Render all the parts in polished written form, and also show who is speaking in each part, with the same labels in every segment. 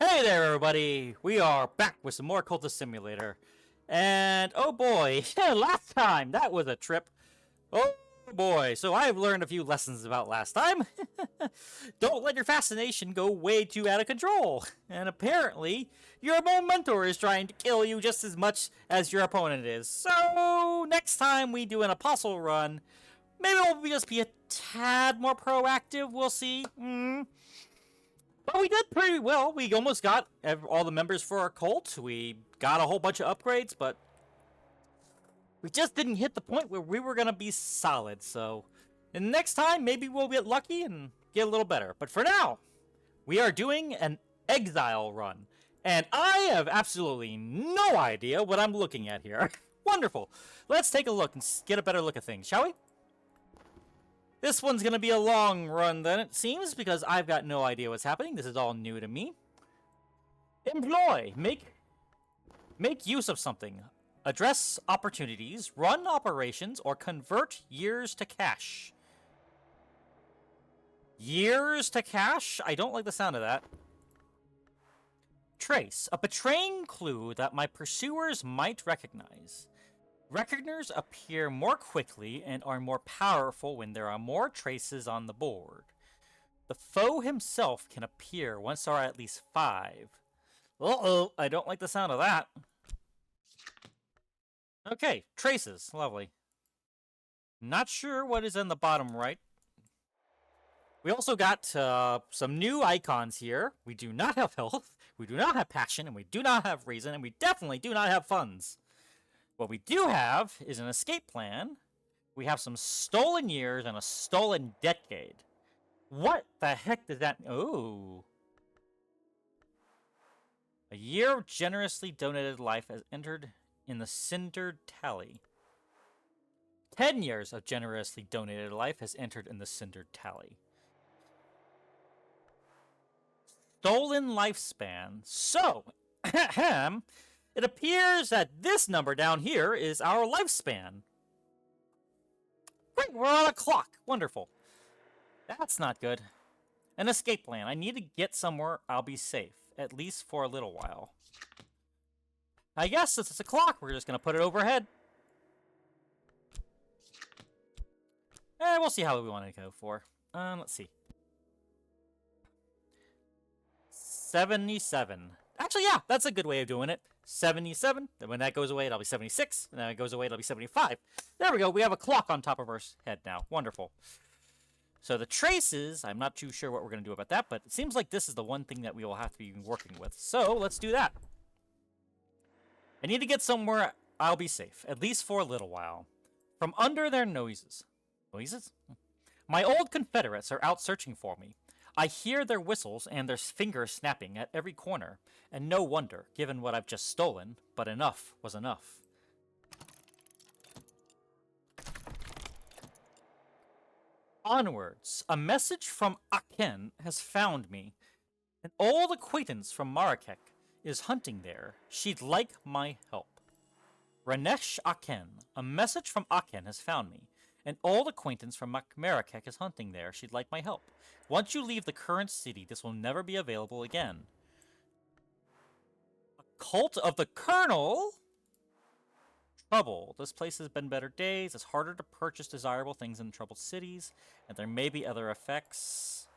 Speaker 1: Hey there, everybody! We are back with some more Cultist Simulator. And, oh boy, last time, that was a trip. Oh boy, so I've learned a few lessons about last time. Don't let your fascination go way too out of control. And apparently, your mentor is trying to kill you just as much as your opponent is. So, next time we do an apostle run, maybe we'll just be a tad more proactive, we'll see. But we did pretty well. We almost got all the members for our cult. We got a whole bunch of upgrades, but we just didn't hit the point where we were going to be solid. So, and next time, maybe we'll get lucky and get a little better. But for now, we are doing an Exile run. And I have absolutely no idea what I'm looking at here. Wonderful. Let's take a look and get a better look at things, shall we? This one's going to be a long run then, it seems, because I've got no idea what's happening. This is all new to me. Employ. Make use of something. Address opportunities, run operations, or convert years to cash. Years to cash? I don't like the sound of that. Trace. A betraying clue that my pursuers might recognize. Reckoners appear more quickly and are more powerful when there are more traces on the board. The foe himself can appear once there are at least 5. Uh-oh, I don't like the sound of that. Okay, traces, lovely. Not sure what is in the bottom right. We also got some new icons here. We do not have health, we do not have passion, and we do not have reason, and we definitely do not have funds. What we do have is an escape plan. We have some stolen years and a stolen decade. What the heck does that... Oh. A year of generously donated life has entered in the cindered tally. 10 years of generously donated life has entered in the cindered tally. Stolen lifespan. So, it appears that this number down here is our lifespan. Great, we're on a clock. Wonderful. That's not good. An escape plan. I need to get somewhere I'll be safe, at least for a little while. I guess since it's a clock, we're just going to put it overhead. We'll see how we want to go for. Let's see. 77. Actually, yeah, that's a good way of doing it. 77. Then when that goes away, it'll be 76. And then it goes away, it'll be 75. There we go. We have a clock on top of our head now. Wonderful. So the traces, I'm not too sure what we're going to do about that, but it seems like this is the one thing that we will have to be working with. So let's do that. I need to get somewhere I'll be safe, at least for a little while. From under their noses. Noises? My old Confederates are out searching for me. I hear their whistles and their fingers snapping at every corner, and no wonder, given what I've just stolen, but enough was enough. Onwards, a message from Aken has found me. An old acquaintance from Marrakech is hunting there. She'd like my help. Ranesh Aken, a message from Aken has found me. An old acquaintance from Marrakech is hunting there. She'd like my help. Once you leave the current city, this will never be available again. A cult of the Colonel? Trouble. This place has been better days. It's harder to purchase desirable things in troubled cities, and there may be other effects.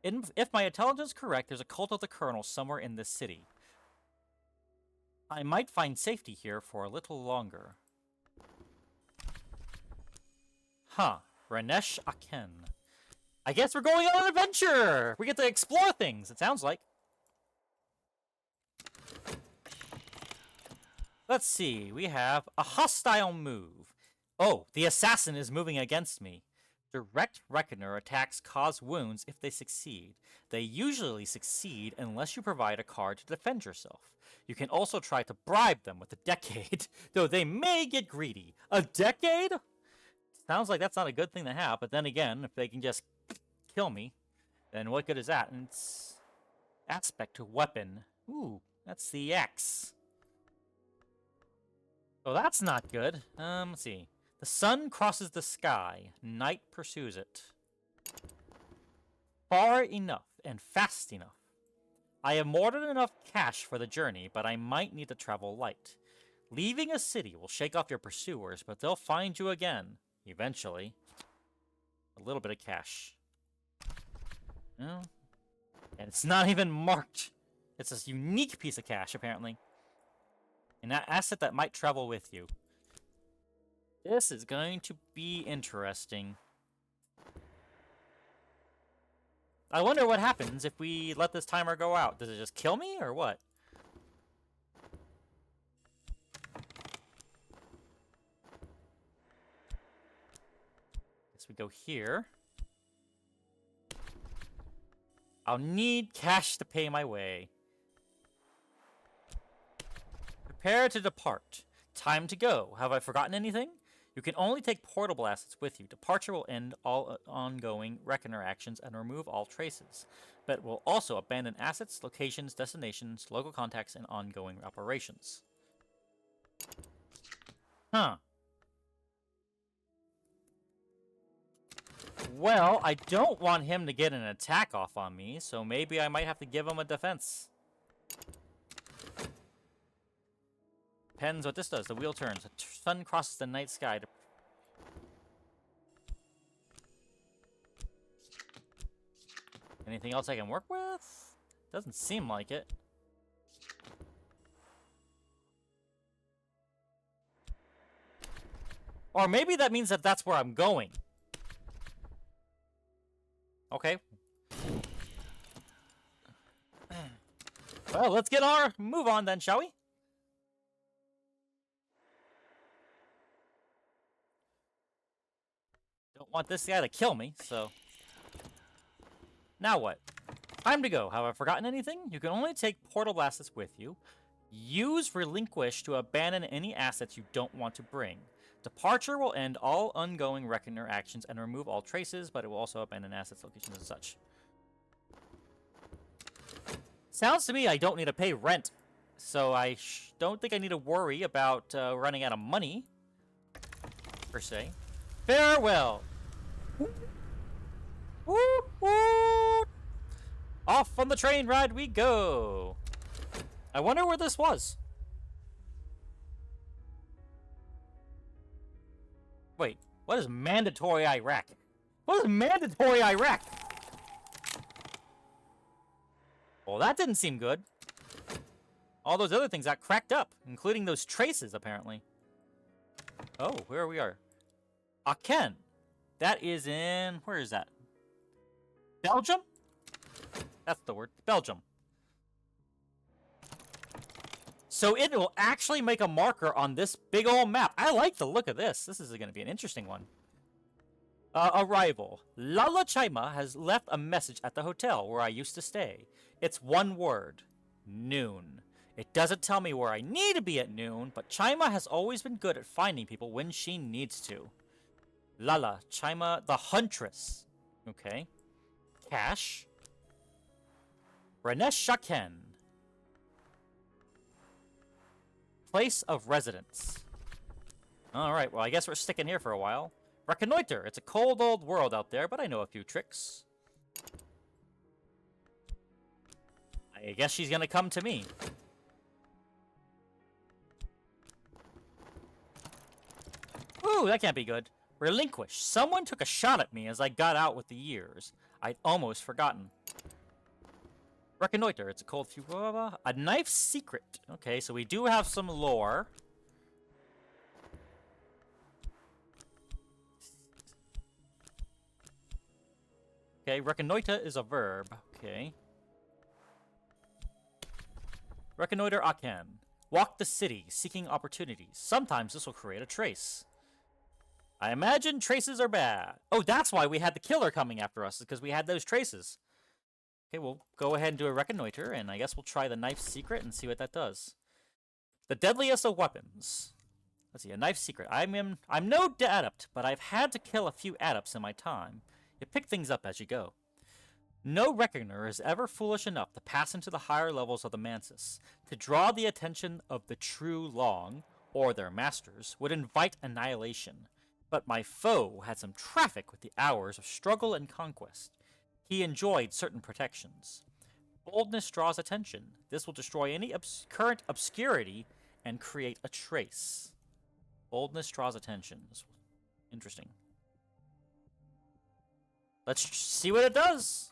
Speaker 1: If my intelligence is correct, there's a cult of the Colonel somewhere in this city. I might find safety here for a little longer. Huh. Ranesh Aken. I guess we're going on an adventure! We get to explore things, it sounds like. Let's see. We have a hostile move. Oh, the assassin is moving against me. Direct Reckoner attacks cause wounds if they succeed. They usually succeed unless you provide a card to defend yourself. You can also try to bribe them with a decade, though they may get greedy. A decade? Sounds like that's not a good thing to have, but then again, if they can just kill me, then what good is that? And it's aspect to weapon. Ooh, that's the X. Oh, that's not good. Let's see. The sun crosses the sky. Night pursues it. Far enough and fast enough. I have more than enough cash for the journey, but I might need to travel light. Leaving a city will shake off your pursuers, but they'll find you again, eventually. A little bit of cash. No. And it's not even marked. It's a unique piece of cash, apparently. An asset that might travel with you. This is going to be interesting. I wonder what happens if we let this timer go out. Does it just kill me, or what? Guess we go here. I'll need cash to pay my way. Prepare to depart. Time to go. Have I forgotten anything? You can only take portable assets with you. Departure will end all ongoing reckoner actions and remove all traces, but will also abandon assets, locations, destinations, local contacts, and ongoing operations. Huh. Well, I don't want him to get an attack off on me, so maybe I might have to give him a defense. Depends what this does. The wheel turns. The sun crosses the night sky. Anything else I can work with? Doesn't seem like it. Or maybe that means that that's where I'm going. Okay. Well, let's get our move on then, shall we? Don't want this guy to kill me, so... Now what? Time to go. Have I forgotten anything? You can only take portable assets with you. Use Relinquish to abandon any assets you don't want to bring. Departure will end all ongoing reckoner actions and remove all traces, but it will also abandon assets, locations, and such. Sounds to me I don't need to pay rent, so I don't think I need to worry about running out of money, per se. Farewell! Woo, woo. Off on the train ride we go! I wonder where this was. Wait, what is mandatory Iraq? What is mandatory Iraq? Well, that didn't seem good. All those other things got cracked up, including those traces, apparently. Oh, where we are. Aachen. That is in... Where is that? Belgium? That's the word. Belgium. So it will actually make a marker on this big old map. I like the look of this. This is going to be an interesting one. Arrival. Lala Chaima has left a message at the hotel where I used to stay. It's one word. Noon. It doesn't tell me where I need to be at noon, but Chaima has always been good at finding people when she needs to. Lala Chaima the Huntress. Okay. Cash. Ranesh Shaken. Place of residence. Alright, well I guess we're sticking here for a while. Reconnoiter. It's a cold old world out there, but I know a few tricks. I guess she's gonna come to me. Ooh, that can't be good. Relinquish. Someone took a shot at me as I got out with the years. I'd almost forgotten. Reconnoiter. It's a cold few... A knife secret. Okay, so we do have some lore. Okay, reconnoiter is a verb. Okay. Reconnoiter Aachen. Walk the city, seeking opportunities. Sometimes this will create a trace. I imagine traces are bad. Oh, that's why we had the killer coming after us, because we had those traces. Okay, we'll go ahead and do a reconnoiter, and I guess we'll try the knife secret and see what that does. The deadliest of weapons. Let's see, a knife secret. I'm no adept, but I've had to kill a few adepts in my time. You pick things up as you go. No reckoner is ever foolish enough to pass into the higher levels of the Mansis. To draw the attention of the true Long, or their masters, would invite annihilation. But my foe had some traffic with the hours of struggle and conquest. He enjoyed certain protections. Boldness draws attention. This will destroy any current obscurity and create a trace. Boldness draws attention. Interesting. Let's see what it does.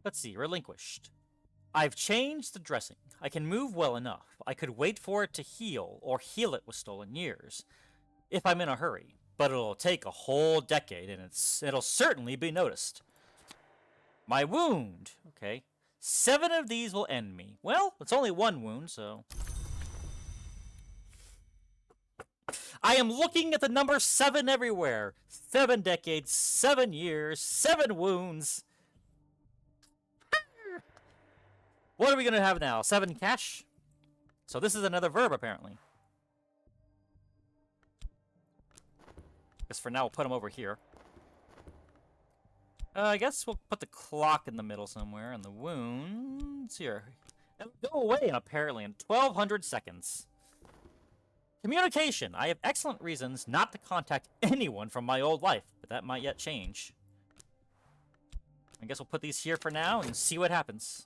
Speaker 1: Let's see, relinquished. I've changed the dressing. I can move well enough. I could wait for it to heal, or heal it with stolen years, if I'm in a hurry. But it'll take a whole decade, and it'll certainly be noticed. My wound. Okay. 7 of these will end me. Well, it's only 1 wound, so... I am looking at the number 7 everywhere. 7 decades, 7 years, 7 wounds. What are we going to have now? 7 cash? So this is another verb, apparently. Guess for now we'll put them over here. I guess we'll put the clock in the middle somewhere, and the wounds here. It'll go away, apparently, in 1,200 seconds. Communication. I have excellent reasons not to contact anyone from my old life, but that might yet change. I guess we'll put these here for now and see what happens.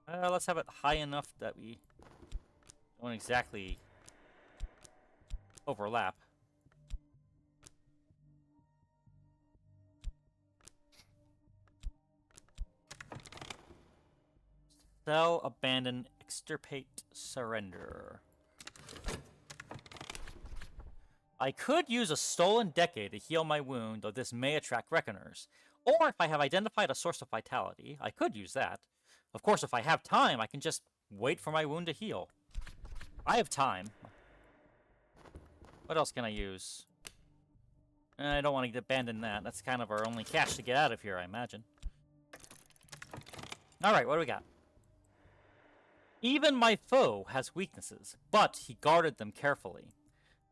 Speaker 1: Let's have it high enough that we don't exactly overlap. Sell, abandon, extirpate, surrender. I could use a stolen decade to heal my wound, though this may attract reckoners. Or if I have identified a source of vitality, I could use that. Of course, if I have time, I can just wait for my wound to heal. I have time. What else can I use? I don't want to abandon that. That's kind of our only cash to get out of here, I imagine. Alright, what do we got? Even my foe has weaknesses, but he guarded them carefully.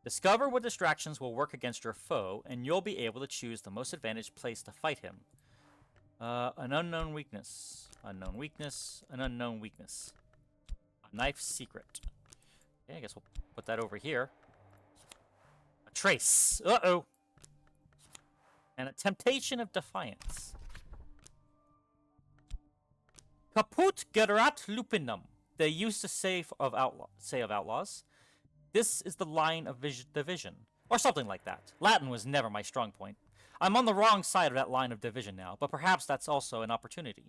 Speaker 1: Discover what distractions will work against your foe, and you'll be able to choose the most advantaged place to fight him. An unknown weakness. Unknown weakness. An unknown weakness. A knife secret. Okay, I guess we'll put that over here. A trace. Uh-oh. And a temptation of defiance. Caput gerat lupinum. They used to say of outlaws. This is the line of division. Or something like that. Latin was never my strong point. I'm on the wrong side of that line of division now, but perhaps that's also an opportunity.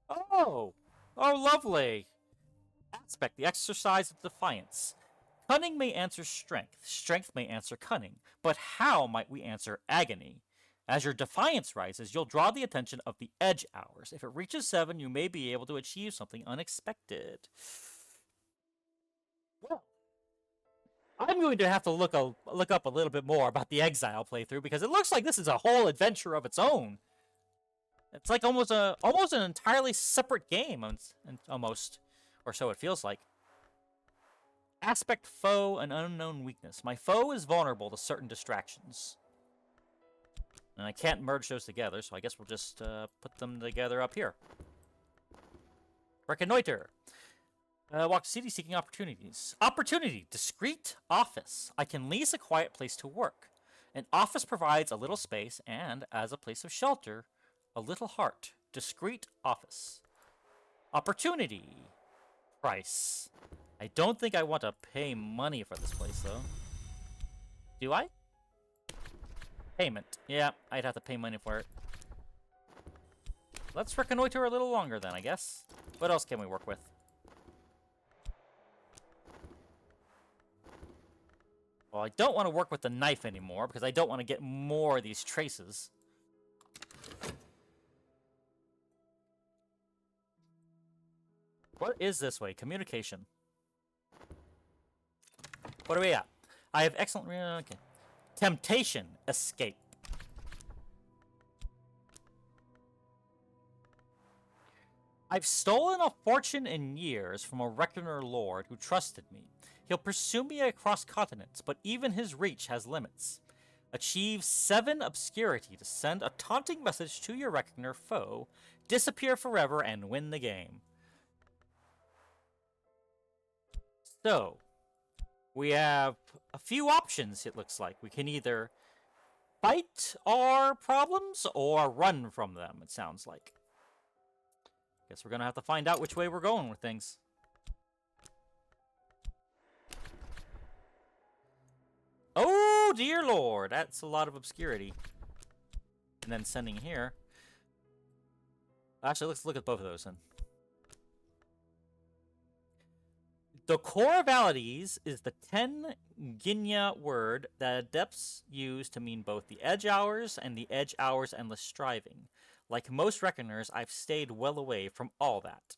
Speaker 1: Oh! Oh, lovely! Aspect, the exercise of defiance. Cunning may answer strength. Strength may answer cunning. But how might we answer agony? As your defiance rises, you'll draw the attention of the edge hours. If it reaches 7, you may be able to achieve something unexpected. Well, I'm going to have to look up a little bit more about the Exile playthrough, because it looks like this is a whole adventure of its own. It's like almost an entirely separate game, almost, or so it feels like. Aspect, foe, and unknown weakness. My foe is vulnerable to certain distractions. And I can't merge those together, so I guess we'll just put them together up here. Reconnoiter. Walk the city seeking opportunities. Opportunity. Discreet office. I can lease a quiet place to work. An office provides a little space and, as a place of shelter, a little heart. Discreet office. Opportunity. Price. I don't think I want to pay money for this place, though. Do I? Payment. Yeah, I'd have to pay money for it. Let's reconnoiter a little longer then, I guess. What else can we work with? Well, I don't want to work with the knife anymore, because I don't want to get more of these traces. What is this way? Communication. What are we at? I have excellent... Okay. Temptation. Escape. I've stolen a fortune in years from a reckoner lord who trusted me. He'll pursue me across continents, but even his reach has limits. Achieve 7 obscurity to send a taunting message to your reckoner foe, disappear forever, and win the game. So, we have a few options, it looks like. We can either fight our problems or run from them, it sounds like. Guess we're gonna have to find out which way we're going with things. Oh, dear lord, that's a lot of obscurity. And then sending here. Actually, let's look at both of those then. The core of Valides is the 10 Ginya word that adepts use to mean both the edge hours and the edge hours endless striving. Like most reckoners, I've stayed well away from all that.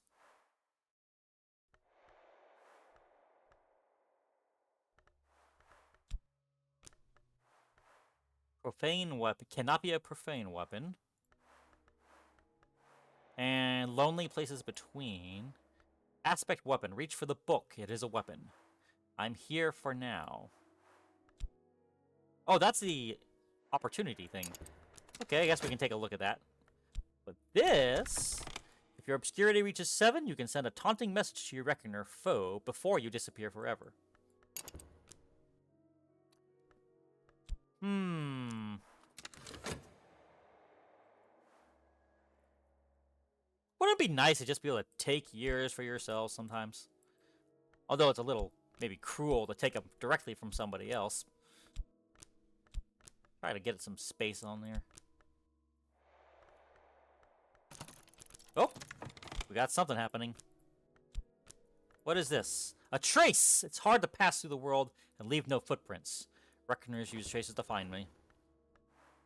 Speaker 1: Profane weapon cannot be a profane weapon. And lonely places between. Aspect weapon. Reach for the book. It is a weapon. I'm here for now. Oh, that's the opportunity thing. Okay, I guess we can take a look at that. But this... If your obscurity reaches 7, you can send a taunting message to your reckoner foe before you disappear forever. Wouldn't it be nice to just be able to take years for yourself sometimes? Although it's a little, maybe cruel to take them directly from somebody else. Try to get some space on there. Oh! We got something happening. What is this? A trace! It's hard to pass through the world and leave no footprints. Reckoners use traces to find me.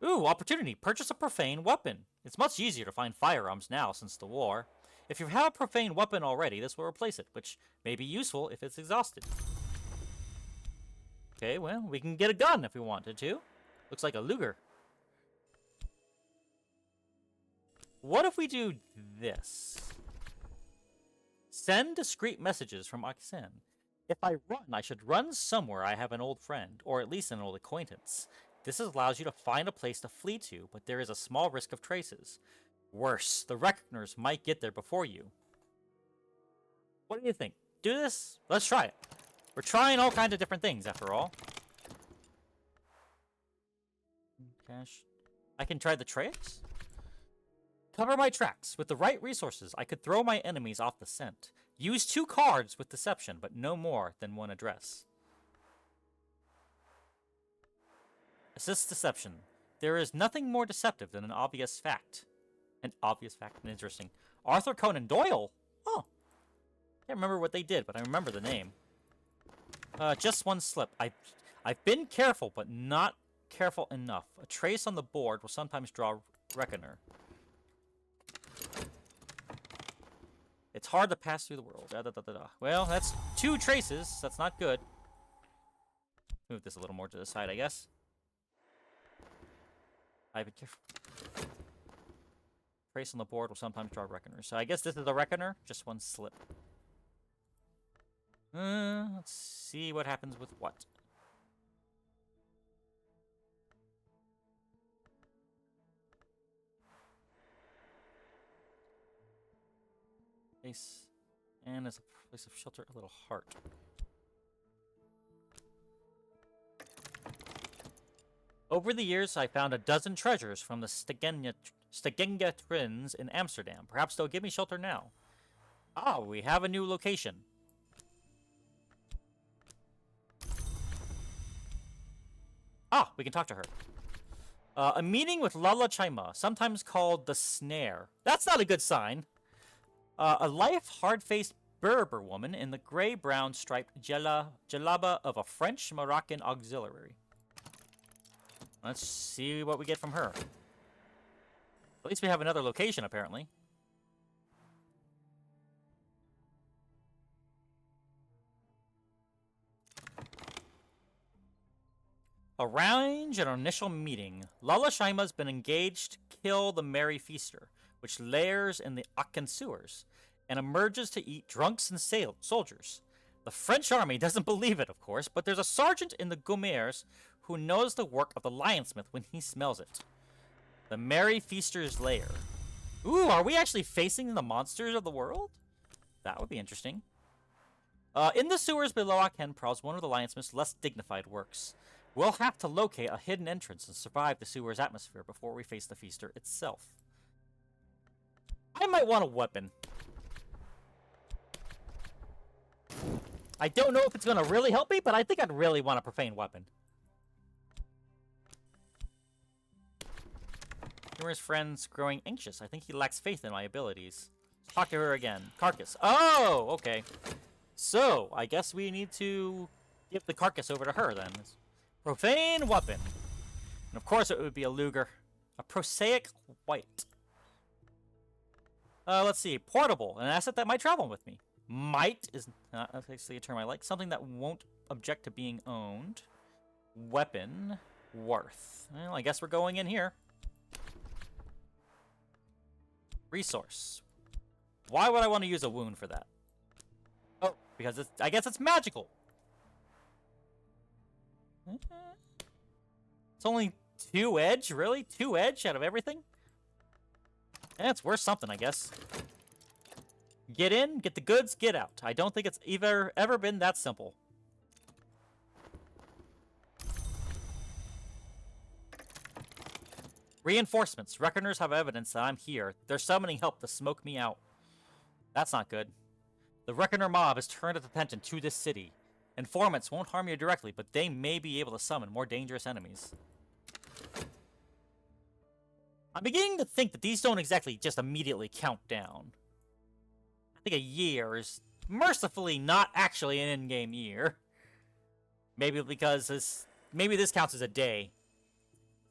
Speaker 1: Ooh, opportunity. Purchase a profane weapon. It's much easier to find firearms now since the war. If you have a profane weapon already, this will replace it, which may be useful if it's exhausted. Okay, well, we can get a gun if we wanted to. Looks like a Luger. What if we do this? Send discreet messages from Oxen. If I run, I should run somewhere I have an old friend, or at least an old acquaintance. This allows you to find a place to flee to, but there is a small risk of traces. Worse, the reckoners might get there before you. What do you think? Do this? Let's try it. We're trying all kinds of different things, after all. Cash. I can try the trace? Cover my tracks. With the right resources, I could throw my enemies off the scent. Use 2 cards with deception, but no more than 1 address. Assist deception. There is nothing more deceptive than an obvious fact. An obvious fact? Interesting. Arthur Conan Doyle? Oh. Can't remember what they did, but I remember the name. Just 1 slip. I've been careful, but not careful enough. A trace on the board will sometimes draw reckoner. It's hard to pass through the world. Well, that's 2 traces. That's not good. Move this a little more to the side, I guess. I've been careful. Trace on the board will sometimes draw reckoner. So I guess this is the reckoner. Just 1 slip. Let's see what happens with what. Place. And as a place of shelter, a little heart. Over the years, I found a dozen treasures from the Stegenga Twins in Amsterdam. Perhaps they'll give me shelter now. Ah, we have a new location. Ah, we can talk to her. A meeting with Lala Chaima, sometimes called the Snare. That's not a good sign. A lithe, hard-faced Berber woman in the gray-brown striped jalaba of a French-Moroccan auxiliary. Let's see what we get from her. At least we have another location, apparently. Arrange an initial meeting. Lala Shaima's been engaged to kill the Merry Feaster, which lairs in the Akken sewers, and emerges to eat drunks and soldiers. The French army doesn't believe it, of course, but there's a sergeant in the Gomers who knows the work of the lionsmith when he smells it. The Merry Feaster's lair. Ooh, are we actually facing the monsters of the world? That would be interesting. In the sewers below Aken prowls one of the Lion's most less dignified works. We'll have to locate a hidden entrance and survive the sewer's atmosphere before we face the feaster itself. I might want a weapon. I don't know if it's gonna really help me, but I think I'd really want a profane weapon. Numerous friends growing anxious. I think he lacks faith in my abilities. Let's talk to her again. Carcass. Oh, okay. So, I guess we need to give the carcass over to her, then. Profane weapon. And of course it would be a Luger. A prosaic white. Let's see. Portable. An asset that might travel with me. Might is not actually a term I like. Something that won't object to being owned. Weapon. Worth. Well, I guess we're going in here. Resource. Why would I want to use a wound for that? Oh, because I guess it's magical. It's only 2 edge? Really? 2 edge out of everything? It's worth something, I guess. Get in, get the goods, get out. I don't think it's ever been that simple. Reinforcements. Reckoners have evidence that I'm here. They're summoning help to smoke me out. That's not good. The Reckoner mob has turned its attention to this city. Informants won't harm you directly, but they may be able to summon more dangerous enemies. I'm beginning to think that these don't exactly just immediately count down. I think a year is mercifully not actually an in-game year. Maybe because maybe this counts as a day.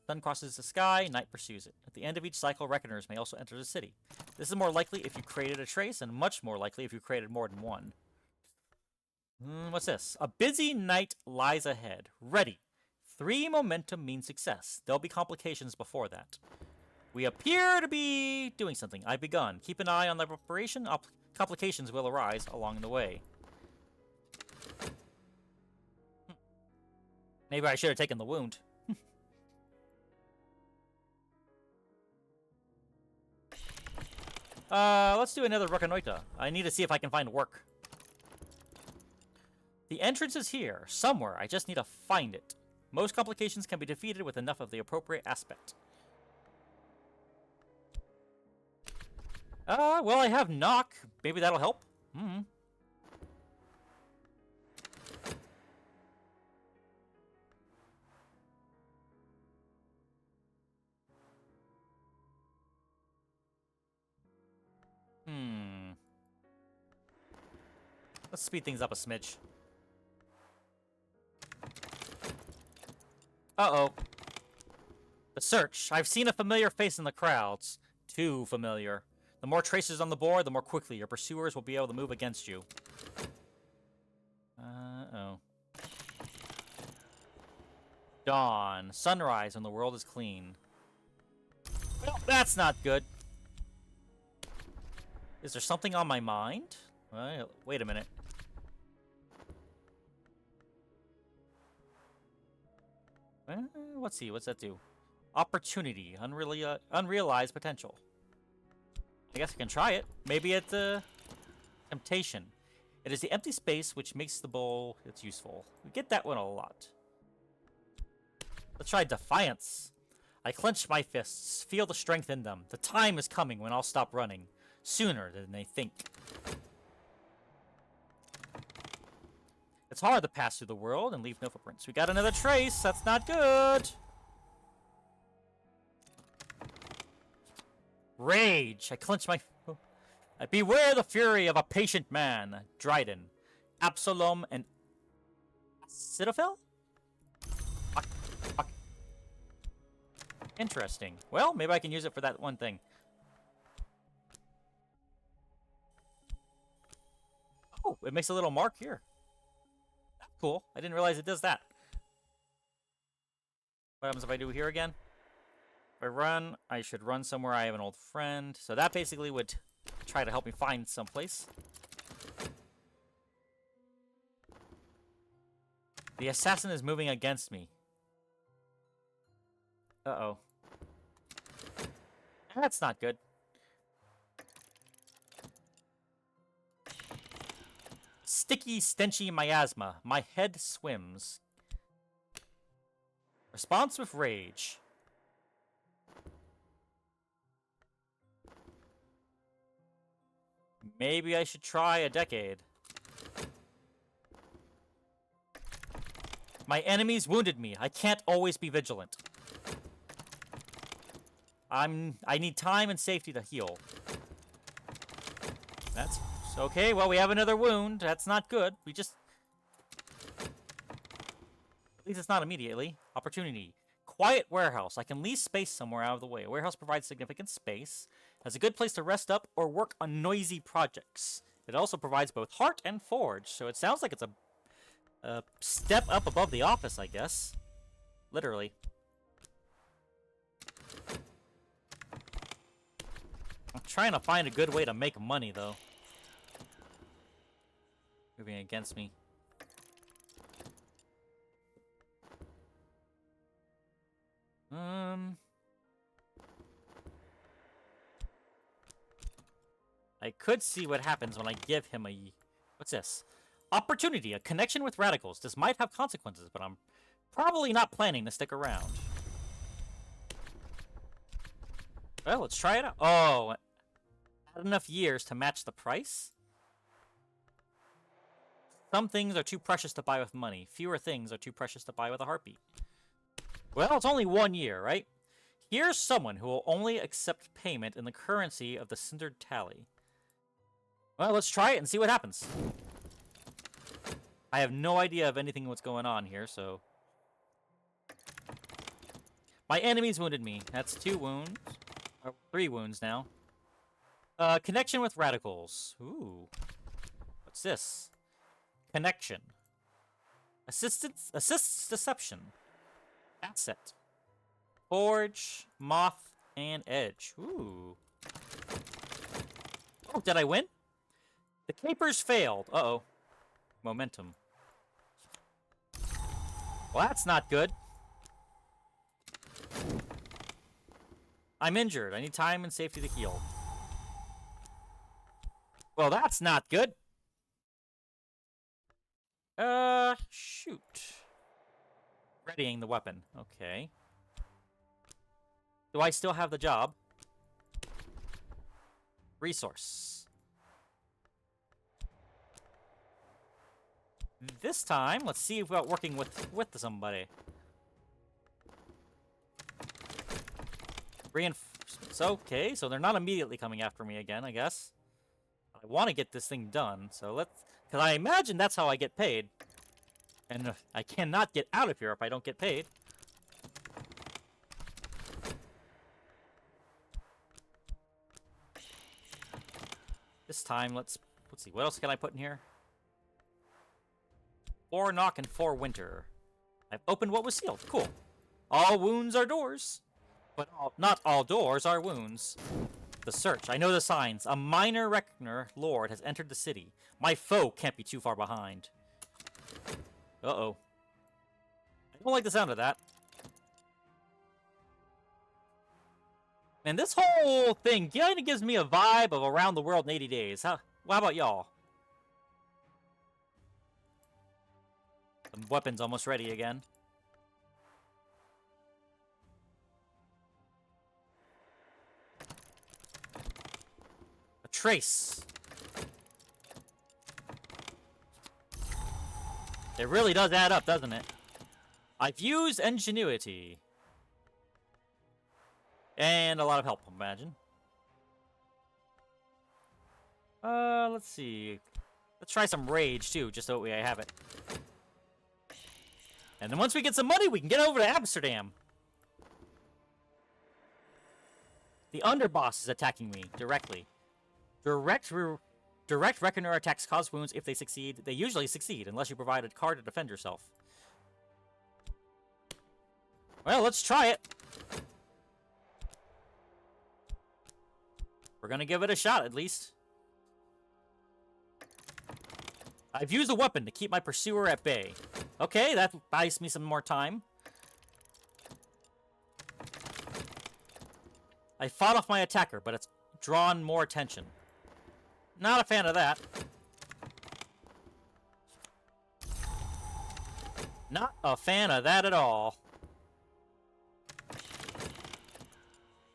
Speaker 1: Sun crosses the sky, night pursues it. At the end of each cycle, Reckoners may also enter the city. This is more likely if you created a trace, and much more likely if you created more than one. What's this? A busy night lies ahead. Ready. 3 momentum means success. There'll be complications before that. We appear to be doing something. I've begun. Keep an eye on the preparation. Complications will arise along the way. Maybe I should have taken the wound. Let's do another Reconnoiter. I need to see if I can find work. The entrance is here, somewhere. I just need to find it. Most complications can be defeated with enough of the appropriate aspect. Well, I have knock. Maybe that'll help. Let's speed things up a smidge. Uh-oh. The search. I've seen a familiar face in the crowds. Too familiar. The more traces on the board, the more quickly your pursuers will be able to move against you. Uh-oh. Dawn. Sunrise when the world is clean. Well, that's not good. Is there something on my mind? Wait a minute. Let's see. What's that do? Opportunity. Unrealized potential. I guess I can try it. Maybe it's a temptation. It is the empty space which makes the bowl it's useful. We get that one a lot. Let's try Defiance. I clench my fists, feel the strength in them. The time is coming when I'll stop running. Sooner than they think. It's hard to pass through the world and leave no footprints. We got another trace. That's not good. Rage. I clench my... I beware the fury of a patient man. Dryden. Absalom and... Citaphel? Interesting. Well, maybe I can use it for that one thing. Oh, it makes a little mark here. That's cool. I didn't realize it does that. What happens if I do here again? If I run, I should run somewhere I have an old friend. So that basically would try to help me find someplace. The assassin is moving against me. Uh-oh. That's not good. Sticky, stenchy miasma. My head swims. Response with rage. Maybe I should try a decade. My enemies wounded me. I can't always be vigilant. I need time and safety to heal. That's okay. Well, we have another wound. That's not good. We just... At least it's not immediately. Opportunity. Quiet warehouse. I can lease space somewhere out of the way. A warehouse provides significant space. Has a good place to rest up or work on noisy projects. It also provides both heart and forge. So it sounds like it's a step up above the office, I guess. Literally. I'm trying to find a good way to make money, though. Moving against me. I could see what happens when I give him a... What's this? Opportunity, a connection with radicals. This might have consequences, but I'm probably not planning to stick around. Well, let's try it out. Oh, not enough years to match the price? Some things are too precious to buy with money. Fewer things are too precious to buy with a heartbeat. Well, it's only 1 year, right? Here's someone who will only accept payment in the currency of the cindered tally. Well, let's try it and see what happens. I have no idea of anything what's going on here, so... My enemies wounded me. That's 2 wounds. Or 3 wounds now. Connection with radicals. Ooh. What's this? Connection. Assists deception. Asset. Forge, moth, and edge. Ooh. Oh, did I win? The capers failed. Uh-oh. Momentum. Well, that's not good. I'm injured. I need time and safety to heal. Well, that's not good. Shoot. Readying the weapon. Okay. Do I still have the job? Resource. This time, let's see about working with somebody. Reinforcements. Okay, so they're not immediately coming after me again, I guess. I want to get this thing done, so let's... Because I imagine that's how I get paid. And I cannot get out of here if I don't get paid. This time, let's see. What else can I put in here? 4 knock and 4 winter. I've opened what was sealed. Cool. All wounds are doors. But not all doors are wounds. The search. I know the signs. A minor reckoner lord has entered the city. My foe can't be too far behind. Uh-oh. I don't like the sound of that. And this whole thing kind of gives me a vibe of Around the World in 80 Days. How about y'all? The weapon's almost ready again. A trace. It really does add up, doesn't it? I've used ingenuity. And a lot of help, I imagine. Let's see. Let's try some rage, too, just so we have it. And then once we get some money, we can get over to Amsterdam. The underboss is attacking me directly. Direct reckoner attacks cause wounds if they succeed. They usually succeed, unless you provide a card to defend yourself. Well, let's try it. We're gonna give it a shot, at least. I've used a weapon to keep my pursuer at bay. Okay, that buys me some more time. I fought off my attacker, but it's drawn more attention. Not a fan of that. Not a fan of that at all.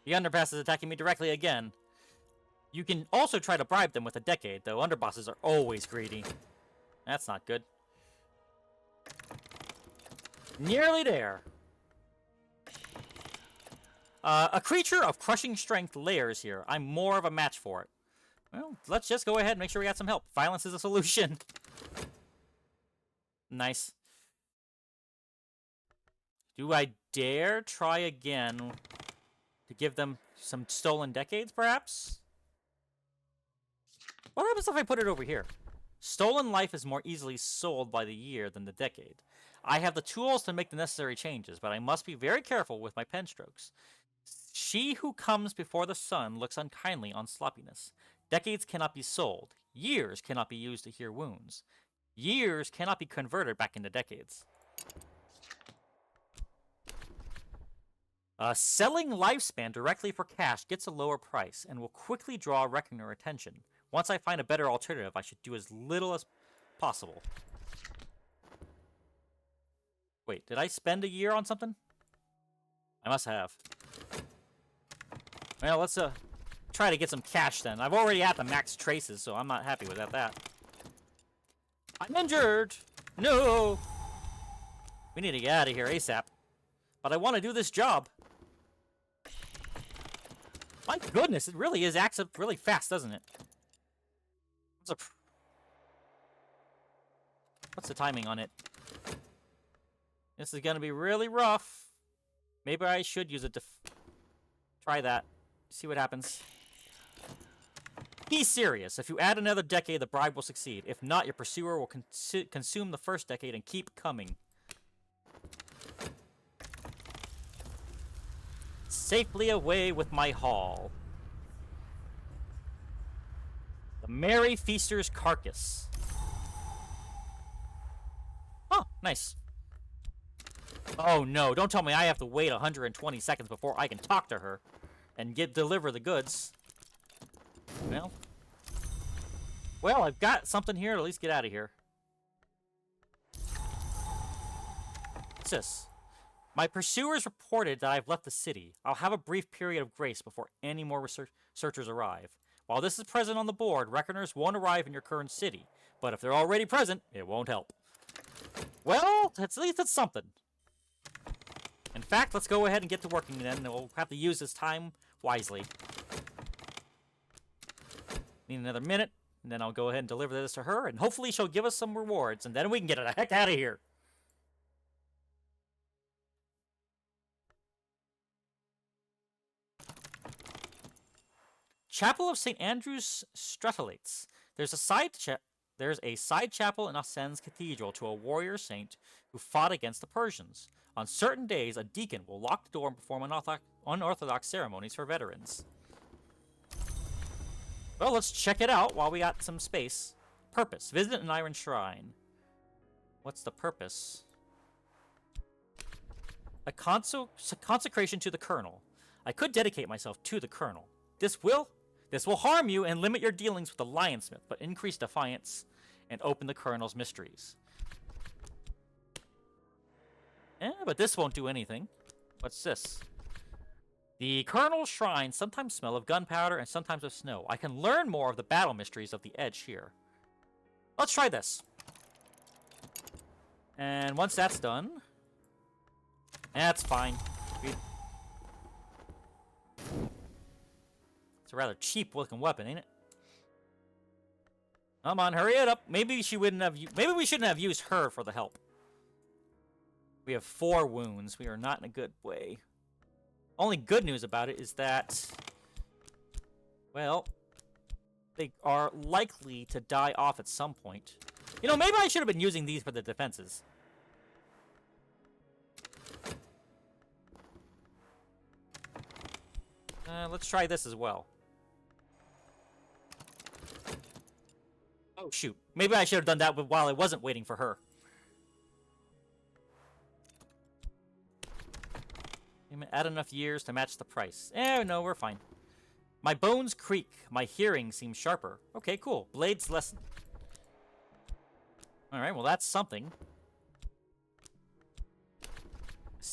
Speaker 1: The underpass is attacking me directly again. You can also try to bribe them with a decade, though underbosses are always greedy. That's not good. Nearly there. A creature of crushing strength layers here. I'm more of a match for it. Well, let's just go ahead and make sure we got some help. Violence is a solution. Nice. Do I dare try again to give them some stolen decades, perhaps? What happens if I put it over here? Stolen life is more easily sold by the year than the decade. I have the tools to make the necessary changes, but I must be very careful with my pen strokes. She who comes before the sun looks unkindly on sloppiness. Decades cannot be sold. Years cannot be used to heal wounds. Years cannot be converted back into decades. Selling lifespan directly for cash gets a lower price and will quickly draw reckoner attention. Once I find a better alternative, I should do as little as possible. Wait, did I spend a year on something? I must have. Well, let's try to get some cash then. I've already had the max traces, so I'm not happy without that. I'm injured! No! We need to get out of here ASAP. But I want to do this job. My goodness, it really acts up really fast, doesn't it? What's the timing on it? This is gonna be really rough. Maybe I should use it to try that. See what happens. Be serious. If you add another decade, the bribe will succeed. If not, your pursuer will consume the first decade and keep coming. Safely away with my haul. The Merry Feaster's Carcass. Oh, nice. Oh no, don't tell me I have to wait 120 seconds before I can talk to her and deliver the goods. Well, I've got something here to at least get out of here. What's this? My pursuers reported that I've left the city. I'll have a brief period of grace before any more searchers arrive. While this is present on the board, reckoners won't arrive in your current city. But if they're already present, it won't help. Well, at least it's something. In fact, let's go ahead and get to working then. We'll have to use this time wisely. Need another minute, and then I'll go ahead and deliver this to her, and hopefully she'll give us some rewards, and then we can get the heck out of here. Chapel of St. Andrew's Stratolates. There's a side chapel in Assen's cathedral to a warrior saint who fought against the Persians. On certain days, a deacon will lock the door and perform unorthodox ceremonies for veterans. Well, let's check it out while we got some space. Purpose. Visit an iron shrine. What's the purpose? A consecration to the Colonel. I could dedicate myself to the Colonel. This will harm you and limit your dealings with the Lionsmith, but increase defiance and open the Colonel's mysteries. But this won't do anything. What's this? The Colonel's shrines sometimes smell of gunpowder and sometimes of snow. I can learn more of the battle mysteries of the Edge here. Let's try this. And once that's done... That's fine. It's a rather cheap-looking weapon, ain't it? Come on, hurry it up. Maybe we shouldn't have used her for the help. We have 4 wounds. We are not in a good way. Only good news about it is that, well, they are likely to die off at some point. You know, maybe I should have been using these for the defenses. Let's try this as well. Oh, shoot. Maybe I should have done that while I wasn't waiting for her. Add enough years to match the price. No, we're fine. My bones creak. My hearing seems sharper. Okay, cool. Blades lessen. Alright, well that's something.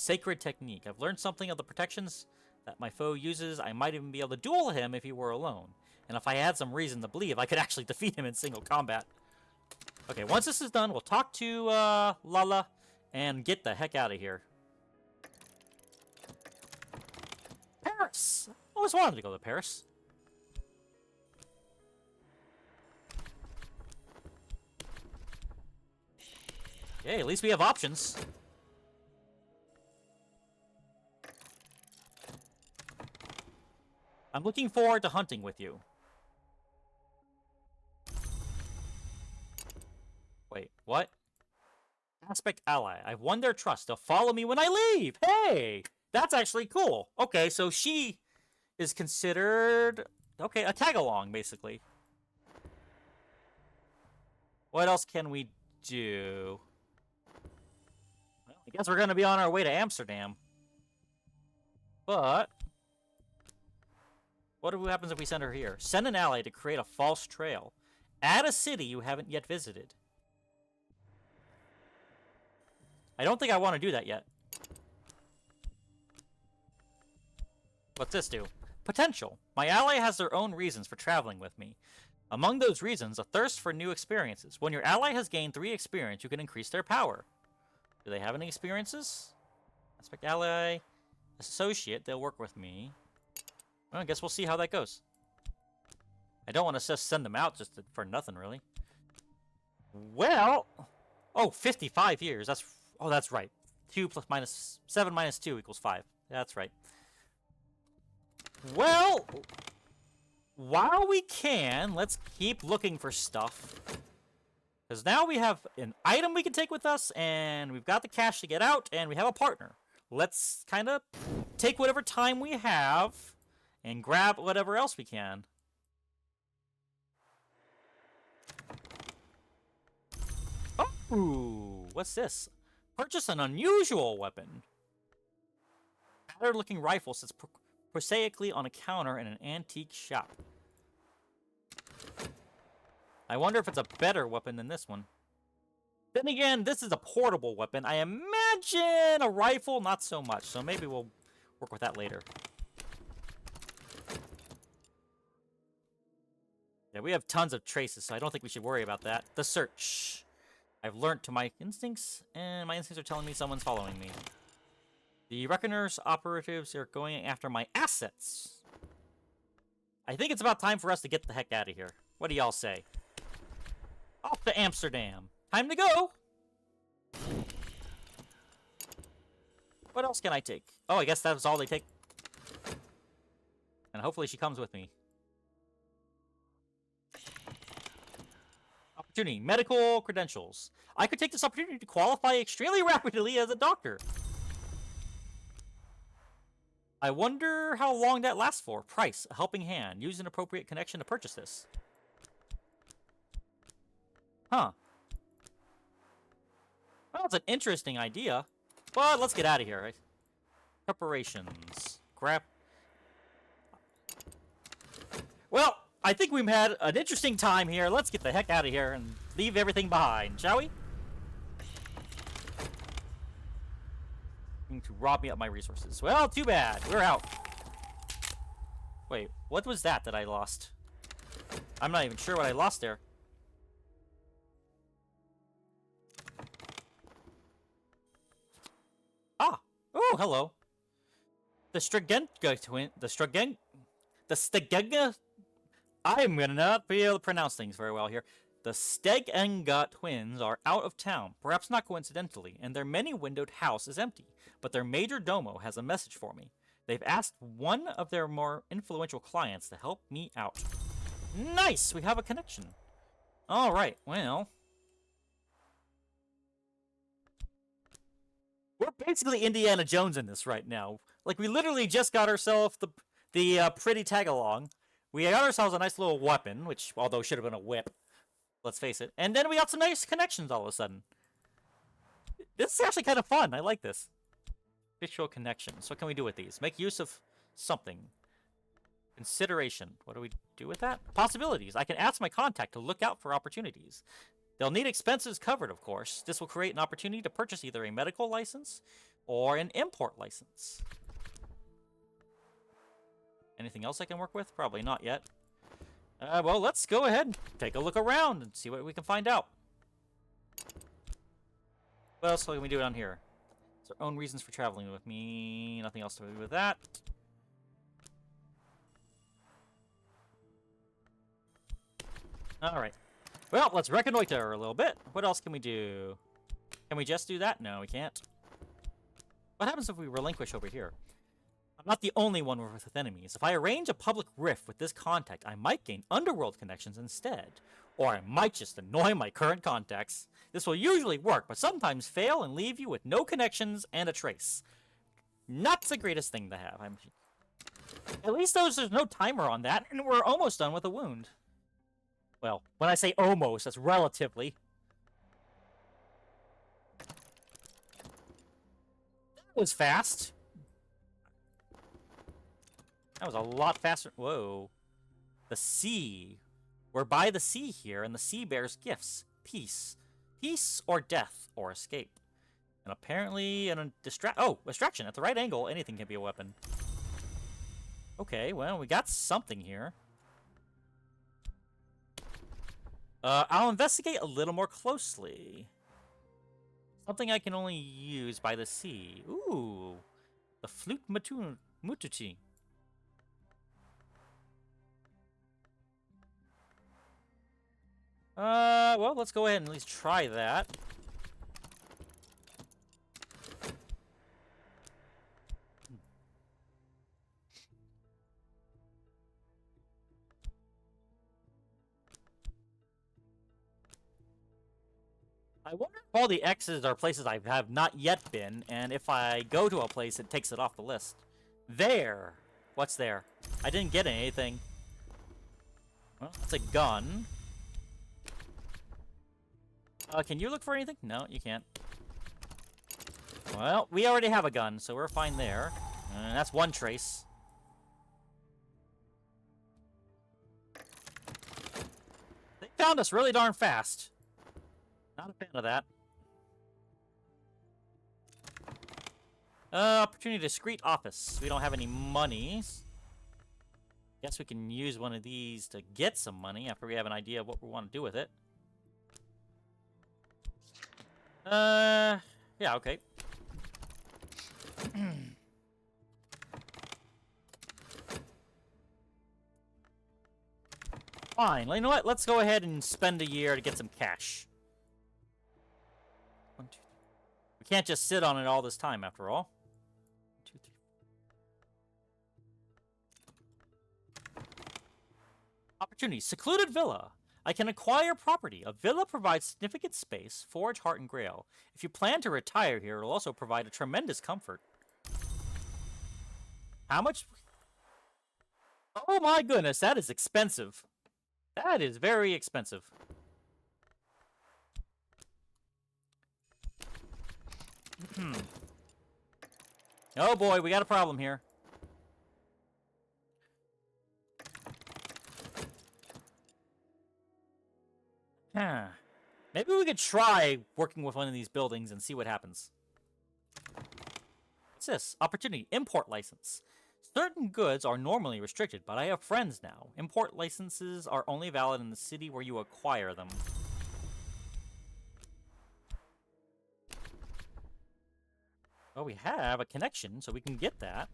Speaker 1: Sacred technique. I've learned something of the protections that my foe uses. I might even be able to duel him if he were alone. And if I had some reason to believe, I could actually defeat him in single combat. Okay, once this is done, we'll talk to Lala and get the heck out of here. Paris! I always wanted to go to Paris. Okay, at least we have options. I'm looking forward to hunting with you. Wait, what? Aspect ally. I've won their trust. They'll follow me when I leave. Hey! That's actually cool. Okay, so she is considered... Okay, a tag-along, basically. What else can we do? Well, I guess we're going to be on our way to Amsterdam. But... what happens if we send her here? Send an ally to create a false trail. Add a city you haven't yet visited. I don't think I want to do that yet. What's this do? Potential. My ally has their own reasons for traveling with me. Among those reasons, a thirst for new experiences. When your ally has gained 3 experience, you can increase their power. Do they have any experiences? Aspect ally. Associate. They'll work with me. Well, I guess we'll see how that goes. I don't want to just send them out just for nothing, really. Well... oh, 55 years. That's... oh, that's right. 2 plus minus... 7 minus 2 equals 5. That's right. Well... while we can, let's keep looking for stuff. Because now we have an item we can take with us, and we've got the cash to get out, and we have a partner. Let's kind of take whatever time we have and grab whatever else we can. Oh, what's this? Purchase an unusual weapon. Battered-looking rifle sits prosaically on a counter in an antique shop. I wonder if it's a better weapon than this one. Then again, this is a portable weapon. I imagine a rifle, not so much. So maybe we'll work with that later. Yeah, we have tons of traces, so I don't think we should worry about that. The search. I've learned to my instincts, and my instincts are telling me someone's following me. The Reckoners operatives are going after my assets. I think it's about time for us to get the heck out of here. What do y'all say? Off to Amsterdam. Time to go! What else can I take? Oh, I guess that was all they take. And hopefully she comes with me. Opportunity. Medical credentials. I could take this opportunity to qualify extremely rapidly as a doctor. I wonder how long that lasts for. Price. A helping hand. Use an appropriate connection to purchase this. Huh. Well, it's an interesting idea. But let's get out of here, right? Preparations. Grab. Well, I think we've had an interesting time here. Let's get the heck out of here and leave everything behind, shall we? To rob me of my resources. Well, too bad. We're out. Wait, what was that I lost? I'm not even sure what I lost there. Ah! Oh, hello. The Stragenga twin... The Stegenga... I'm gonna not be able to pronounce things very well here. The Stegenga twins are out of town, perhaps not coincidentally, and their many-windowed house is empty, but their major domo has a message for me. They've asked one of their more influential clients to help me out. Nice! We have a connection. Alright, well... we're basically Indiana Jones in this right now. Like, we literally just got ourselves the pretty tag-along. We got ourselves a nice little weapon, which, although should have been a whip. Let's face it. And then we got some nice connections all of a sudden. This is actually kind of fun. I like this. Visual connections. What can we do with these? Make use of something. Consideration. What do we do with that? Possibilities. I can ask my contact to look out for opportunities. They'll need expenses covered, of course. This will create an opportunity to purchase either a medical license or an import license. Anything else I can work with? Probably not yet. Well, let's go ahead and take a look around and see what we can find out. What else can we do down here? Is there own reasons for traveling with me? Nothing else to do with that. Alright. Well, let's reconnoiter a little bit. What else can we do? Can we just do that? No, we can't. What happens if we relinquish over here? I'm not the only one with enemies. If I arrange a public rift with this contact, I might gain underworld connections instead. Or I might just annoy my current contacts. This will usually work, but sometimes fail and leave you with no connections and a trace. Not the greatest thing to have. At least there's no timer on that, and we're almost done with a wound. Well, when I say almost, that's relatively. That was fast. That was a lot faster. Whoa. The sea. We're by the sea here, and the sea bears gifts. Peace. Peace or death or escape. And apparently a distraction. At the right angle, anything can be a weapon. Okay, well, we got something here. I'll investigate a little more closely. Something I can only use by the sea. Ooh. The flute mutuchi. Well, let's go ahead and at least try that. I wonder if all the X's are places I have not yet been, and if I go to a place, it takes it off the list. There! What's there? I didn't get anything. Well, it's a gun. Can you look for anything? No, you can't. Well, we already have a gun, so we're fine there. And that's one trace. They found us really darn fast. Not a fan of that. Opportunity discreet office. We don't have any money. Guess we can use one of these to get some money after we have an idea of what we want to do with it. Yeah, okay. Fine. You know what? Let's go ahead and spend a year to get some cash. 1, 2, 3. We can't just sit on it all this time, after all. 1, 2, 3. Opportunity. Secluded villa. I can acquire property. A villa provides significant space, forge, heart, and grail. If you plan to retire here, it'll also provide a tremendous comfort. How much? Oh my goodness, that is expensive. That is very expensive. Oh boy, we got a problem here. Maybe we could try working with one of these buildings and see what happens. What's this? Opportunity. Import license. Certain goods are normally restricted, but I have friends now. Import licenses are only valid in the city where you acquire them. Well, we have a connection, so we can get that.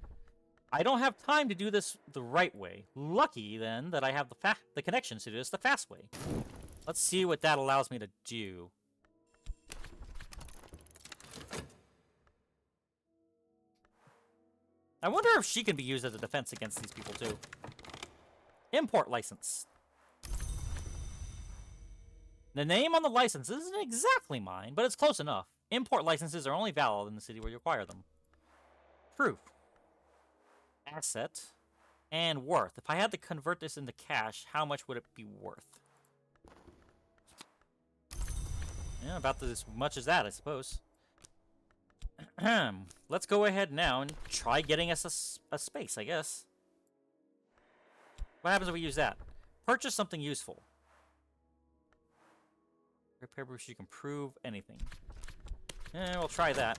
Speaker 1: I don't have time to do this the right way. Lucky, then, that I have the connections to do this the fast way. Let's see what that allows me to do. I wonder if she can be used as a defense against these people, too. Import license. The name on the license isn't exactly mine, but it's close enough. Import licenses are only valid in the city where you acquire them. Proof. Asset. And worth. If I had to convert this into cash, how much would it be worth? Yeah, about as much as that, I suppose. Let's go ahead now and try getting us a space, I guess. What happens if we use that? Purchase something useful. Repair boost, you can prove anything. We'll try that.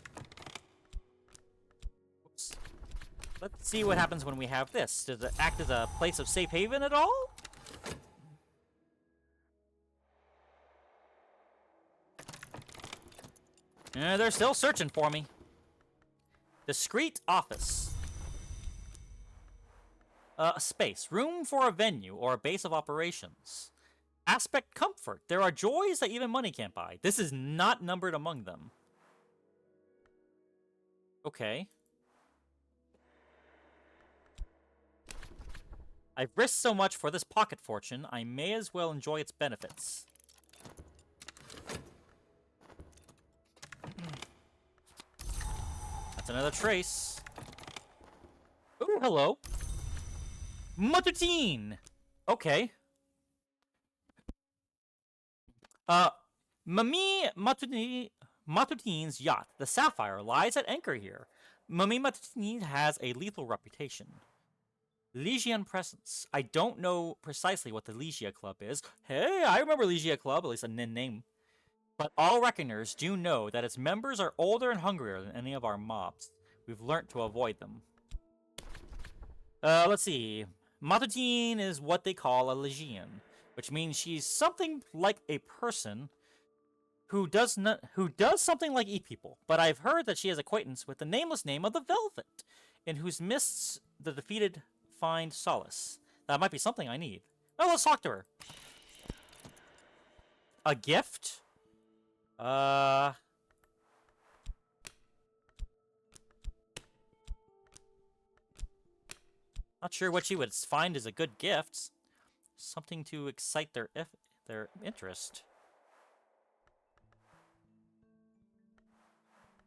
Speaker 1: Let's see what happens when we have this. Does it act as a place of safe haven at all? They're still searching for me. Discreet office. A space. Room for a venue or a base of operations. Aspect comfort. There are joys that even money can't buy. This is not numbered among them. Okay. I've risked so much for this pocket fortune, I may as well enjoy its benefits. That's another trace. Ooh, hello. Matutine! Okay. Mami Matutine's yacht, the Sapphire, lies at anchor here. Mami Matutine has a lethal reputation. Legion presence. I don't know precisely what the Legia Club is. Hey, I remember Legia Club, at least a name. But all reckoners do know that its members are older and hungrier than any of our mobs. We've learnt to avoid them. Let's see. Matutine is what they call a Legion, which means she's something like a person who does something like eat people. But I've heard that she has acquaintance with the nameless name of the Velvet, in whose mists the defeated find solace. That might be something I need. Oh, let's talk to her. A gift? Not sure what she would find as a good gift. Something to excite their interest.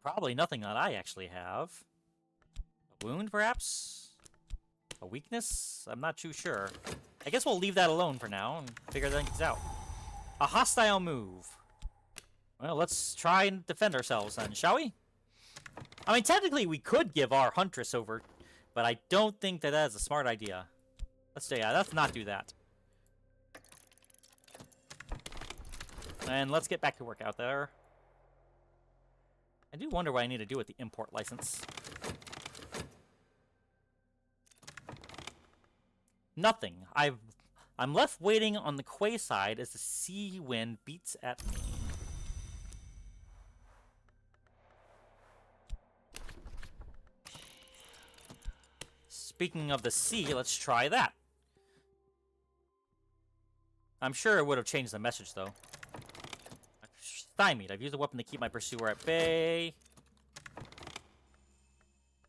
Speaker 1: Probably nothing that I actually have. A wound, perhaps? A weakness? I'm not too sure. I guess we'll leave that alone for now and figure things out. A hostile move. Well, let's try and defend ourselves then, shall we? I mean, technically we could give our Huntress over, but I don't think that is a smart idea. Let's not do that. And let's get back to work out there. I do wonder what I need to do with the import license. Nothing. I'm left waiting on the quay side as the sea wind beats at me. Speaking of the sea, let's try that. I'm sure it would have changed the message, though. Stymied. I've used a weapon to keep my pursuer at bay.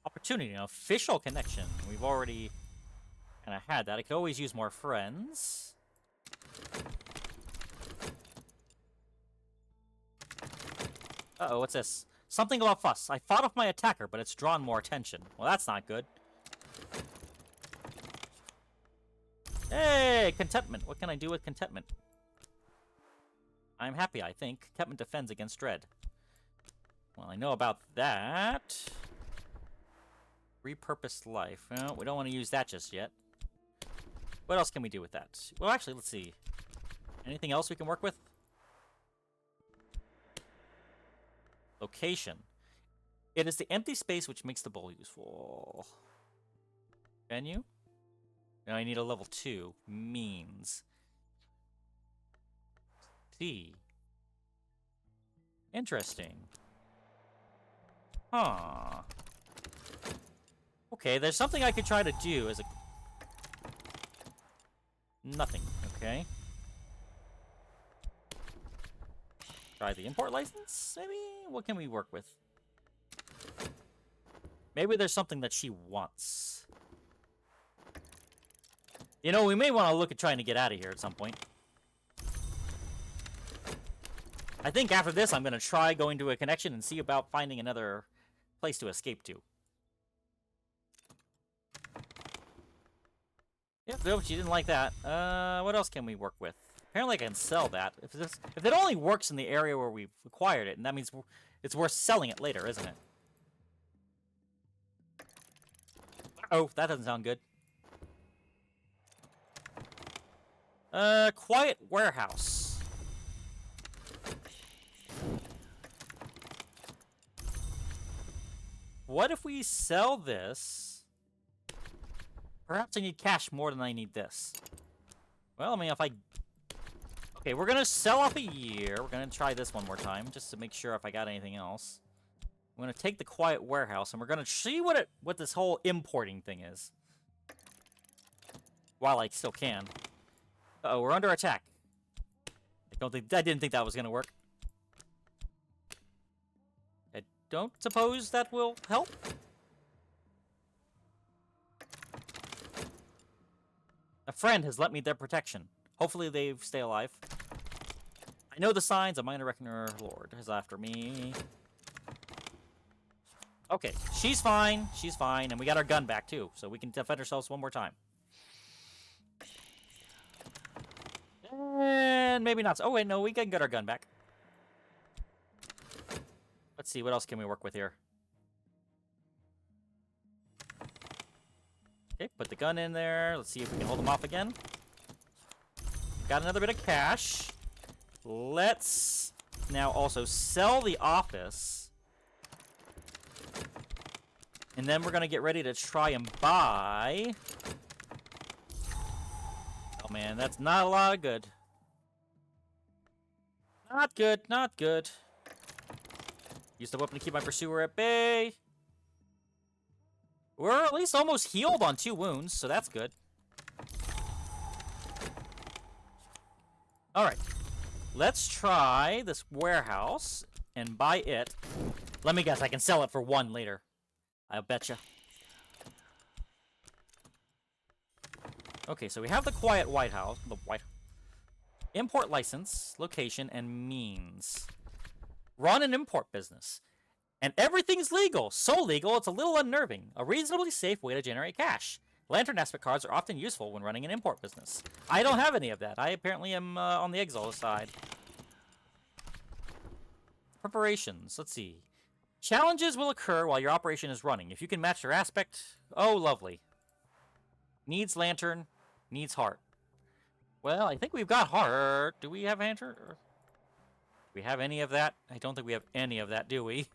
Speaker 1: Opportunity. An official connection. We've already kind of had that. I could always use more friends. Uh-oh, what's this? Something about fuss. I fought off my attacker, but it's drawn more attention. Well, that's not good. Hey, contentment. What can I do with contentment? I'm happy, I think. Contentment defends against dread. Well, I know about that. Repurposed life. Well, we don't want to use that just yet. What else can we do with that? Well, actually, let's see. Anything else we can work with? Location. It is the empty space which makes the bowl useful. Venue? Now I need a level 2. Means. C. Interesting. Huh. Okay, there's something I could try to do as a... Nothing. Okay. Try the import license, maybe? What can we work with? Maybe there's something that she wants. You know, we may want to look at trying to get out of here at some point. I think after this, I'm going to try going to a connection and see about finding another place to escape to. Yep, nope, she didn't like that. What else can we work with? Apparently I can sell that. If it only works in the area where we've acquired it, and that means it's worth selling it later, isn't it? Oh, that doesn't sound good. Quiet warehouse. What if we sell this Perhaps I need cash more than I need this. Well, I mean, if I... Okay, we're gonna sell off a year. We're gonna try this one more time, just to make sure if I got anything else. I'm gonna take the quiet warehouse, and we're gonna see what this whole importing thing is. While I still can. Uh-oh, we're under attack. I didn't think that was gonna work. I don't suppose that will help. A friend has lent me their protection. Hopefully they stay alive. I know the signs. A minor reckoner lord is after me. Okay, she's fine. She's fine, and we got our gun back too, so we can defend ourselves one more time. And maybe not. Oh wait, no, we can get our gun back. Let's see, what else can we work with here? Okay, put the gun in there. Let's see if we can hold them off again. Got another bit of cash. Let's now also sell the office. And then we're going to get ready to try and buy... Oh man, that's not a lot of good. Not good, not good. Use the weapon to keep my pursuer at bay. We're at least almost healed on 2 wounds, so that's good. Alright. Let's try this warehouse and buy it. Let me guess, I can sell it for 1 later. I'll betcha. Okay, so we have the quiet White House. Import license, location, and means. Run an import business. And everything's legal. So legal, it's a little unnerving. A reasonably safe way to generate cash. Lantern aspect cards are often useful when running an import business. I don't have any of that. I apparently am on the Exile side. Preparations. Let's see. Challenges will occur while your operation is running. If you can match your aspect... Oh, lovely. Needs lantern. Needs heart. Well, I think we've got heart. Do we have lantern? Do we have any of that? I don't think we have any of that, do we?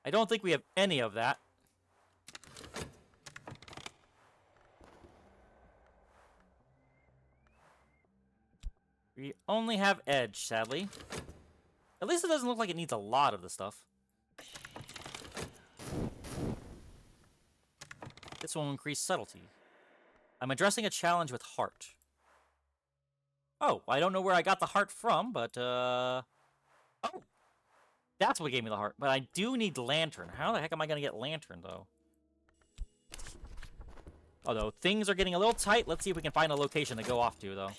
Speaker 1: I don't think we have any of that. We only have edge, sadly. At least it doesn't look like it needs a lot of the stuff. This will increase subtlety. I'm addressing a challenge with heart. Oh, I don't know where I got the heart from, but, Oh! That's what gave me the heart. But I do need lantern. How the heck am I gonna get lantern, though? Although, things are getting a little tight. Let's see if we can find a location to go off to, though.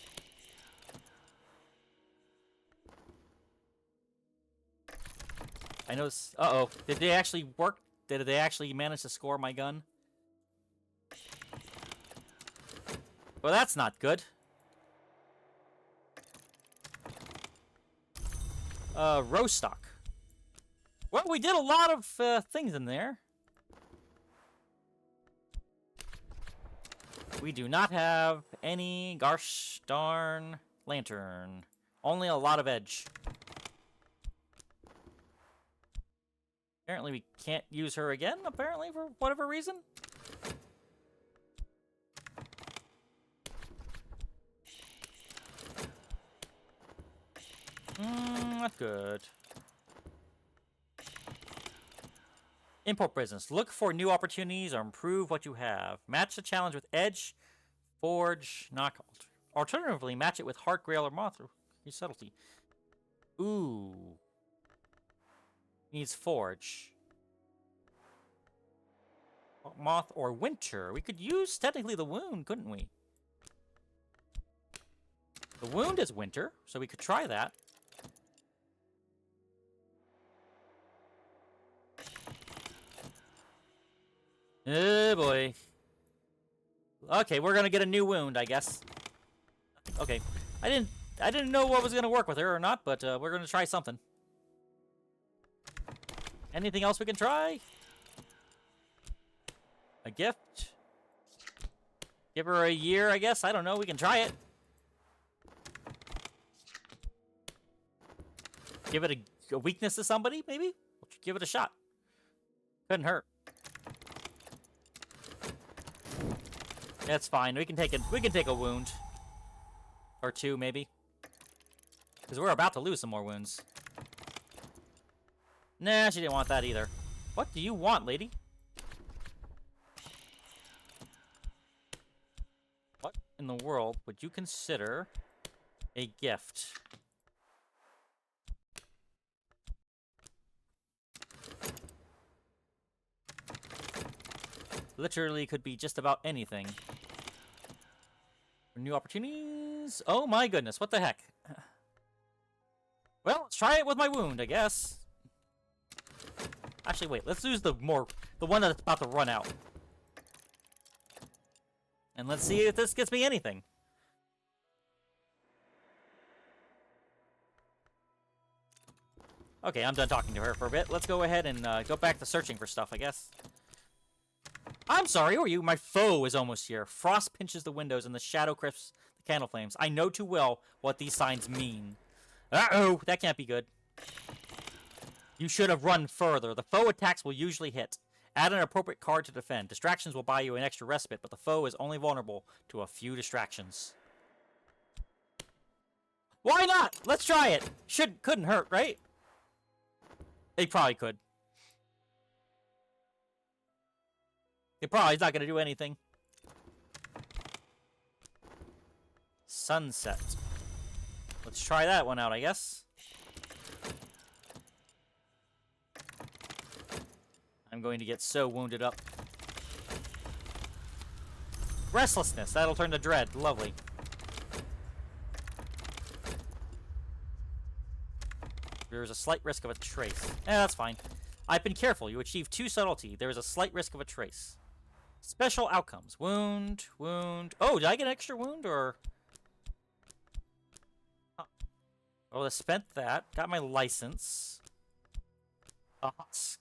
Speaker 1: I noticed... Uh-oh. Did they actually work? Did they actually manage to score my gun? Well, that's not good. Roast stock. Well, we did a lot of things in there. We do not have any gosh darn lantern. Only a lot of edge. Apparently we can't use her again, apparently, for whatever reason. Not good. Import business. Look for new opportunities or improve what you have. Match the challenge with edge, forge, knockout. Alternatively, match it with heart, grail, or moth. Subtlety. Ooh. Needs forge. Moth or winter. We could use, technically, the wound, couldn't we? The wound is winter, so we could try that. Oh boy. Okay, we're gonna get a new wound, I guess. Okay. I didn't know what was gonna work with her or not, but we're gonna try something. Anything else we can try? A gift? Give her a year, I guess? I don't know, we can try it. Give it a... a weakness to somebody, maybe? We'll give it a shot. Couldn't hurt. That's fine. We can take a wound. Or two, maybe. Because we're about to lose some more wounds. Nah, she didn't want that either. What do you want, lady? What in the world would you consider a gift? Literally could be just about anything. New opportunities? Oh my goodness, what the heck? Well, let's try it with my wound, I guess. Actually, wait, let's use the one that's about to run out. And let's see if this gets me anything. Okay, I'm done talking to her for a bit. Let's go ahead and go back to searching for stuff, I guess. I'm sorry, who are you? My foe is almost here. Frost pinches the windows and the shadow crisps the candle flames. I know too well what these signs mean. Uh-oh, that can't be good. You should have run further. The foe attacks will usually hit. Add an appropriate card to defend. Distractions will buy you an extra respite, but the foe is only vulnerable to a few distractions. Why not? Let's try it. Couldn't hurt, right? It probably could. It probably is not going to do anything. Sunset. Let's try that one out, I guess. I'm going to get so wounded up. Restlessness. That'll turn to dread. Lovely. There is a slight risk of a trace. That's fine. I've been careful. You achieve 2 subtlety. There is a slight risk of a trace. Special outcomes. Wound, wound. Oh, did I get an extra wound, or? Oh, I spent that. Got my license. A husk.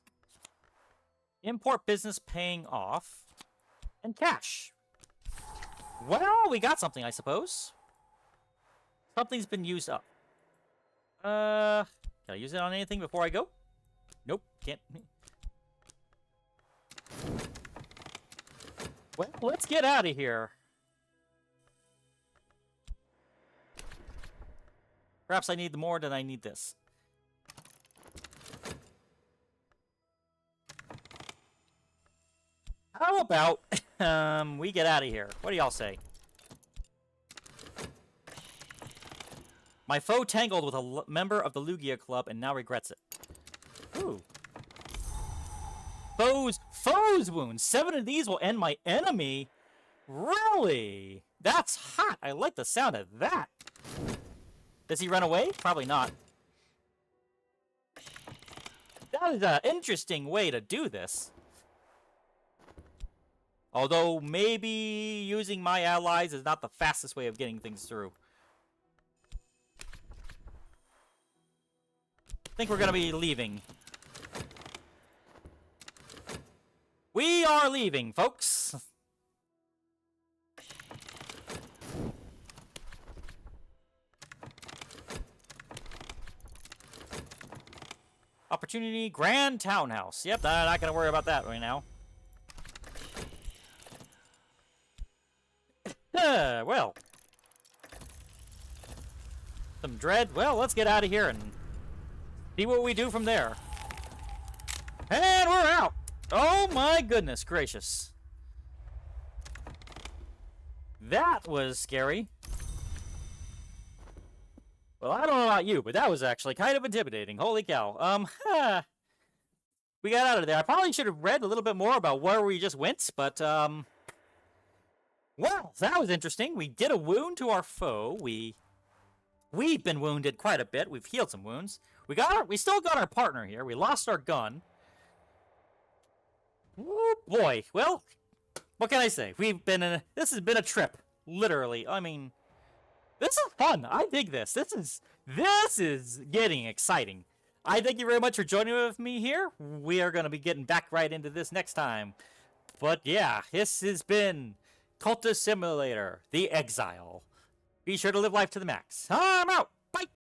Speaker 1: Import business paying off. And cash. Well, we got something, I suppose. Something's been used up. Can I use it on anything before I go? Nope, can't. Well, let's get out of here. Perhaps I need more than I need this. How about we get out of here? What do y'all say? My foe tangled with a member of the Lugia Club and now regrets it. Ooh. Foe's wounds. 7 of these will end my enemy. Really? That's hot. I like the sound of that. Does he run away? Probably not. That is an interesting way to do this. Although, maybe using my allies is not the fastest way of getting things through. I think we're going to be leaving. We are leaving, folks. Opportunity, Grand Townhouse. Yep, I'm not going to worry about that right now. Well. Some dread. Well, let's get out of here and see what we do from there. And we're out. Oh my goodness gracious. That was scary. Well, I don't know about you, but that was actually kind of intimidating. Holy cow. We got out of there. I probably should have read a little bit more about where we just went, but, well, that was interesting. We did a wound to our foe. We've been wounded quite a bit. We've healed some wounds. We still got our partner here. We lost our gun. Oh boy. Well, what can I say? This has been a trip. Literally. I mean, this is fun. I dig this. This is getting exciting. I thank you very much for joining with me here. We are going to be getting back right into this next time. But yeah, this has been Cultist Simulator, the Exile. Be sure to live life to the max. I'm out!